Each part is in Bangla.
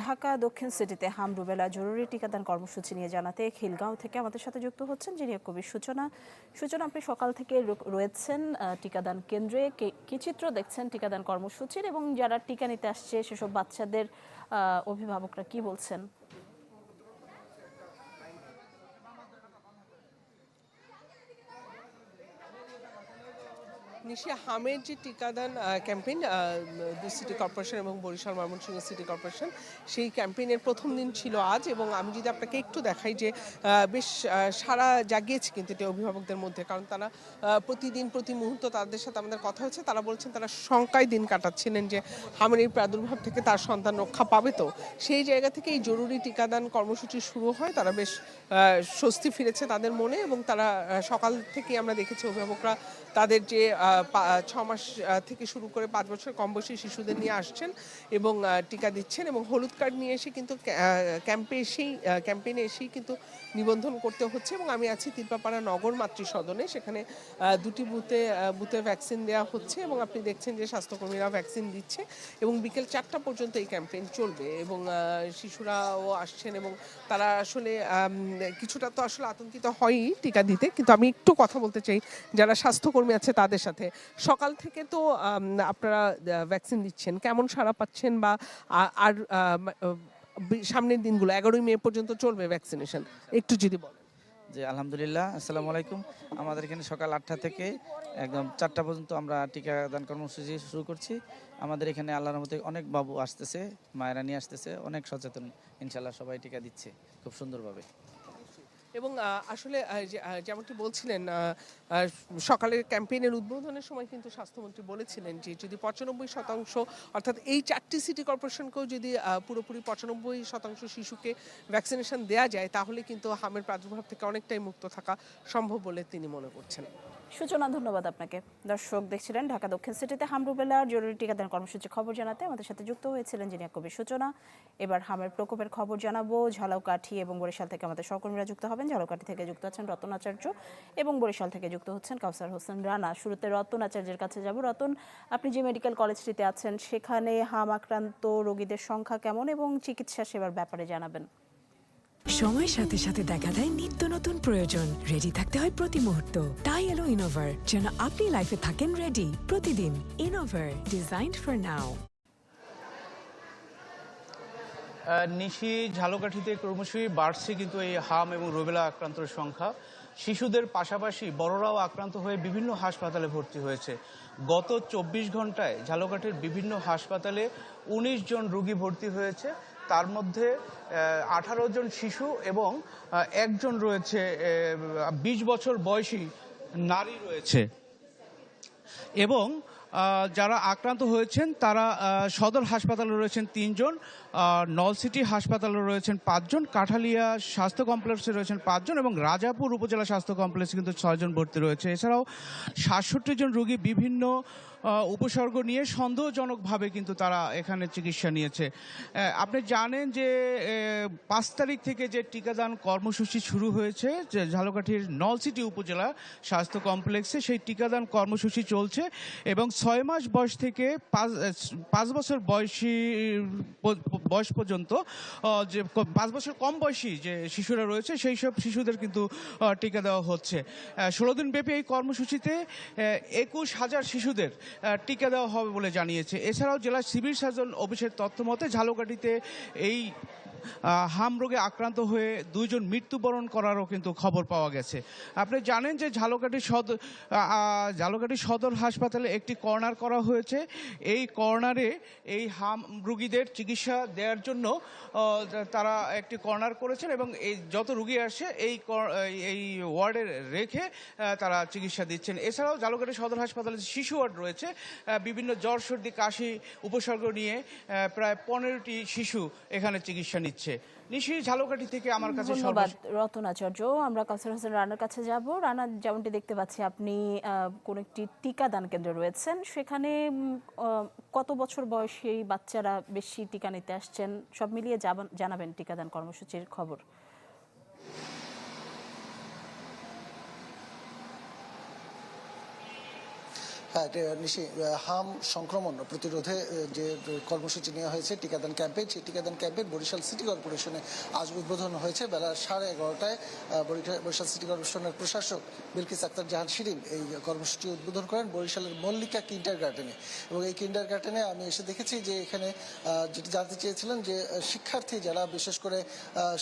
ঢাকা দক্ষিণ সিটিতে হাম রুবেলা জরুরি টিকাদান কর্মসূচি নিয়ে জানাতে খিলগাঁও থেকে আমাদের সাথে যুক্ত হচ্ছেন জিনিয়া কবির সূচনা। আপনি সকাল থেকে রয়েছেন টিকাদান কেন্দ্রে, কি চিত্র দেখছেন টিকাদান কর্মসূচির এবং যারা টিকা নিতে আসছে সেসব বাচ্চাদের অভিভাবকরা কি বলছেন? নিশি হামের যে টিকাদান ক্যাম্পেইন সিটি কর্পোরেশন এবং বরিশাল ময়মনসিংহ সিটি কর্পোরেশন, সেই ক্যাম্পেইনের প্রথম দিন ছিল আজ। এবং আমি যদি আপনাকে একটু দেখাই যে বেশ সাড়া জাগিয়েছে কিন্তু এটা অভিভাবকদের মধ্যে, কারণ তারা প্রতিদিন প্রতি মুহূর্ত তাদের সাথে আমাদের কথা হচ্ছে, তারা বলছেন তারা শঙ্কায় দিন কাটাচ্ছিলেন যে হামের এই প্রাদুর্ভাব থেকে তার সন্তান রক্ষা পাবে। তো সেই জায়গা থেকে এই জরুরি টিকাদান কর্মসূচি শুরু হয়, তারা বেশ স্বস্তি ফিরেছে তাদের মনে। এবং তারা সকাল থেকে আমরা দেখেছি অভিভাবকরা তাদের যে 6 মাস থেকে শুরু করে 5 বছর কম বয়সী শিশুদের নিয়ে আসছেন এবং টিকা দিচ্ছেন। এবং হলুদ কার্ড নিয়ে এসে কিন্তু ক্যাম্পেইনে এসেই কিন্তু নিবন্ধন করতে হচ্ছে। এবং আমি আছি তিলপাপাড়া নগর মাতৃ সদনে, সেখানে দুটি বুথে ভ্যাকসিন দেওয়া হচ্ছে এবং আপনি দেখছেন যে স্বাস্থ্যকর্মীরা ভ্যাকসিন দিচ্ছে এবং বিকেল 4টা পর্যন্ত এই ক্যাম্পেইন চলবে। এবং শিশুরাও আসছেন এবং তারা আসলে কিছুটা তো আসলে আতঙ্কিত হয়ই টিকা দিতে। কিন্তু আমি একটু কথা বলতে চাই যারা স্বাস্থ্যকর্মী আছে তাদের সাথে। সকাল থেকে তো আপনারা ভ্যাকসিন দিচ্ছেন, কেমন সাড়া পাচ্ছেন? বা আর সামনের দিনগুলো 11ই মে পর্যন্ত চলবে ভ্যাকসিনেশন, একটু যদি বলেন। জি আলহামদুলিল্লাহ, আসসালামু আলাইকুম। আমাদের এখানে সকাল 8টা থেকে একদম 4টা পর্যন্ত আমরা টিকাদান কর্মসূচি শুরু করছি। আমাদের এখানে আল্লাহর রহমতে অনেক বাবু আসতেছে, মায়েরা নিয়ে আসতেছে, অনেক সচেতন, ইনশাল্লাহ সবাই টিকা দিচ্ছে খুব সুন্দরভাবে। এবং আসলে যেমনটি বলছিলেন, সকালের ক্যাম্পেইনের উদ্বোধনের সময় কিন্তু স্বাস্থ্যমন্ত্রী বলেছিলেন যে যদি 95% অর্থাৎ এই 4টি সিটি কর্পোরেশনকেও যদি পুরোপুরি 95% শিশুকে ভ্যাকসিনেশন দেওয়া যায়, তাহলে কিন্তু হামের প্রাদুর্ভাব থেকে অনেকটাই মুক্ত থাকা সম্ভব বলে তিনি মনে করছেন। সূচনা, ধন্যবাদ আপনাকে। দর্শক দেখছিলেন ঢাকা দক্ষিণ সিটিতে হাম রুবেলার জরুরি টিকাদান কর্মসূচির খবর জানাতে আমাদের সাথে যুক্ত হয়েছিলেন জিনিয়া কবির সূচনা। এবার হামের প্রকোপের খবর জানাবো। ঝালকাঠি এবং বরিশাল থেকে আমাদের সহকর্মীরা যুক্ত হবেন। ঝালকাঠি থেকে যুক্ত আছেন রতন আচার্য এবং বরিশাল থেকে যুক্ত হচ্ছেন কাউসার হোসেন রানা। শুরুতে রতন আচার্যের কাছে যাব। রতন, আপনি যে মেডিকেল কলেজটিতে আছেন সেখানে হাম আক্রান্ত রোগীদের সংখ্যা কেমন এবং চিকিৎসা সেবার ব্যাপারে জানাবেন। সময়ের সাথে সাথে দেখা দেয় নিত্য নতুন প্রয়োজন। রেডি থাকতে হয় প্রতি মুহূর্ত। তাই এলো ইনোভার, যেন আপনি লাইফে থাকেন রেডি প্রতিদিন। ইনোভার, ডিজাইনড ফর নাও। নিশি ঝালকাঠিতে ক্রমশই বাড়ছে কিন্তু এই হাম এবং রুবেলা আক্রান্তের সংখ্যা। শিশুদের পাশাপাশি বড়রাও আক্রান্ত হয়ে বিভিন্ন হাসপাতালে ভর্তি হয়েছে। গত 24 ঘন্টায় ঝালকাঠির বিভিন্ন হাসপাতালে 19 জন রোগী ভর্তি হয়েছে। তার মধ্যে 18 জন শিশু এবং একজন রয়েছে 20 বছর বয়সী নারী রয়েছে। এবং যারা আক্রান্ত হয়েছেন তারা সদর হাসপাতালে রয়েছেন 3 জন, নলসিটি হাসপাতালে রয়েছেন 5 জন, কাঠালিয়া স্বাস্থ্য কমপ্লেক্সে রয়েছেন 5 জন এবং রাজাপুর উপজেলা স্বাস্থ্য কমপ্লেক্সে কিন্তু 6 জন ভর্তি রয়েছে। এছাড়াও 67 জন রোগী বিভিন্ন উপসর্গ নিয়ে সন্দেহজনকভাবে কিন্তু তারা এখানে চিকিৎসা নিয়েছে। আপনি জানেন যে 5 তারিখ থেকে যে টিকাদান কর্মসূচি শুরু হয়েছে যে ঝালকাঠির নলসিটি উপজেলা স্বাস্থ্য কমপ্লেক্সে, সেই টিকাদান কর্মসূচি চলছে এবং 6 মাস বয়স থেকে 5 বছর বয়স পর্যন্ত যে 5 বছর কম বয়সী যে শিশুরা রয়েছে সেই সব শিশুদের কিন্তু টিকা দেওয়া হচ্ছে। 16 দিন ব্যাপী এই কর্মসূচিতে 21,000 শিশুদের টিকা দেওয়া হবে বলে জানিয়েছে। এছাড়াও জেলা সিভিল সার্জন অফিসের তথ্য মতে ঝালকাঠিতে এই হাম রোগে আক্রান্ত হয়ে 2 জন মৃত্যুবরণ করারও কিন্তু খবর পাওয়া গেছে। আপনি জানেন যে ঝালকাঠি সদর হাসপাতালে একটি কর্নার করা হয়েছে। এই কর্নারে এই হাম রোগীদের চিকিৎসা দেওয়ার জন্য তারা একটি কর্নার করেছেন এবং এই যত রোগী আসে এই ওয়ার্ডে রেখে তারা চিকিৎসা দিচ্ছেন। এছাড়াও ঝালকাঠি সদর হাসপাতালে শিশু ওয়ার্ড রয়েছে। বিভিন্ন জ্বর সর্দি কাশি উপসর্গ নিয়ে প্রায় 15টি শিশু এখানে চিকিৎসা নিচ্ছে। নিশি ঝালকাঠি থেকে আমার কাছে ধন্যবাদ রতন আচার্য। আমরা কাউসার হোসেন রানার কাছে যাব। রানা, যেমনটি দেখতে পাচ্ছি আপনি কোন একটি টিকাদান কেন্দ্রে রয়েছেন, সেখানে কত বছর বয়সী বাচ্চারা বেশি টিকা নিতে আসছেন, সব মিলিয়ে জানাবেন টিকাদান কর্মসূচির খবর। হ্যাঁ, হাম সংক্রমণ প্রতিরোধে যে কর্মসূচি নেওয়া হয়েছে টিকাদান ক্যাম্পেইন, সেই টিকাদান ক্যাম্পেইন বরিশাল সিটি কর্পোরেশনে আজ উদ্বোধন হয়েছে বেলা 11:30টায়। বরিশাল সিটি কর্পোরেশনের প্রশাসক বিলকিস আক্তার জাহান শিরিন এই কর্মসূচি উদ্বোধন করেন বরিশালের মল্লিকা কিন্ডার গার্ডেনে। এবং এই কিন্ডার গার্ডেনে আমি এসে দেখেছি যে এখানে যেটি জানতে চেয়েছিলেন যে শিক্ষার্থী যারা বিশেষ করে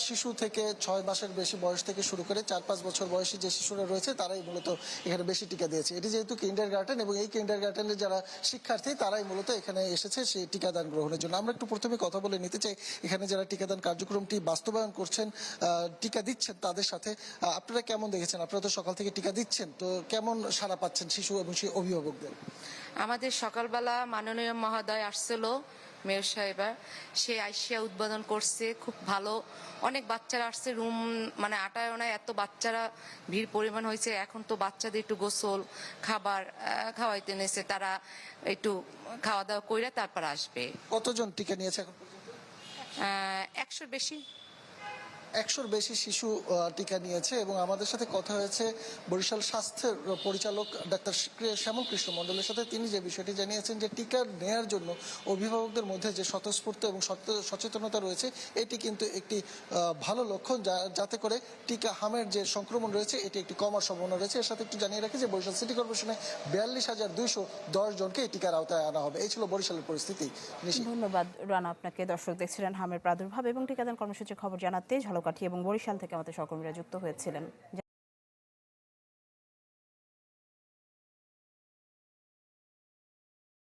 শিশু থেকে 6 মাসের বেশি বয়স থেকে শুরু করে 4-5 বছর বয়সী যে শিশুরা রয়েছে তারাই মূলত এখানে বেশি টিকা দিয়েছে। এটি যেহেতু কিন্ডার গার্ডেন এবং এই কিন্ডার গার্ডেনের যারা শিক্ষার্থী তারাই মূলত এখানে এসেছে সেই টিকাদান গ্রহণের জন্য। আমরা একটু প্রথমে কথা বলে নিতে চাই এখানে যারা টিকাদান কার্যক্রমটি বাস্তবায়ন করছেন, টিকা দিচ্ছেন তাদের সাথে। আপনারা কেমন দেখেছেন? আপনারা তো সকাল থেকে টিকা দিচ্ছেন, তো কেমন সাড়া পাচ্ছেন শিশু এবং সেই অভিভাবকদের? আমাদের সকালবেলা মাননীয় মহোদয় আসছিল, মেয়র সাহেবা, সে আইসিয়া উদ্বোধন করছে, খুব ভালো। অনেক বাচ্চারা আসছে, রুম মানে আটায়নায় এত বাচ্চারা ভিড় পরিমাণ হয়েছে। এখন তো বাচ্চাদের একটু গোসল খাবার খাওয়াইতে নিয়েছে, তারা একটু খাওয়া দাওয়া কইরা তারপর আসবে। কতজন টিকা নিয়েছে এখন পর্যন্ত? 100-র বেশি। 100-র বেশি শিশু টিকা নিয়েছে। এবং আমাদের সাথে কথা হয়েছে বরিশাল স্বাস্থ্যের পরিচালক ডাক্তার শ্যামল কৃষ্ণ মণ্ডলের সাথে। তিনি যে বিষয়টি জানিয়েছেন যে টিকা নেয়ার জন্য অভিভাবকদের মধ্যে যে স্বতঃস্ফূর্ত এবং সচেতনতা রয়েছে এটি কিন্তু একটি ভালো লক্ষণ, যাতে করে টিকা হামের যে সংক্রমণ রয়েছে এটি একটি কমার সম্ভাবনা রয়েছে। এর সাথে একটু জানিয়ে রাখি যে বরিশাল সিটি কর্পোরেশনে 42,210 জনকে এই টিকার আওতায় আনা হবে। এই ছিল বরিশালের পরিস্থিতি। ধন্যবাদ রানা আপনাকে। দর্শক দেখছিলেন হামের প্রাদুর্ভাব এবং টিকাদান কর্মসূচির খবর জানাতে ঝালকাঠি এবং বরিশাল থেকে আমাদের সহকর্মীরা যুক্ত হয়েছিলেন।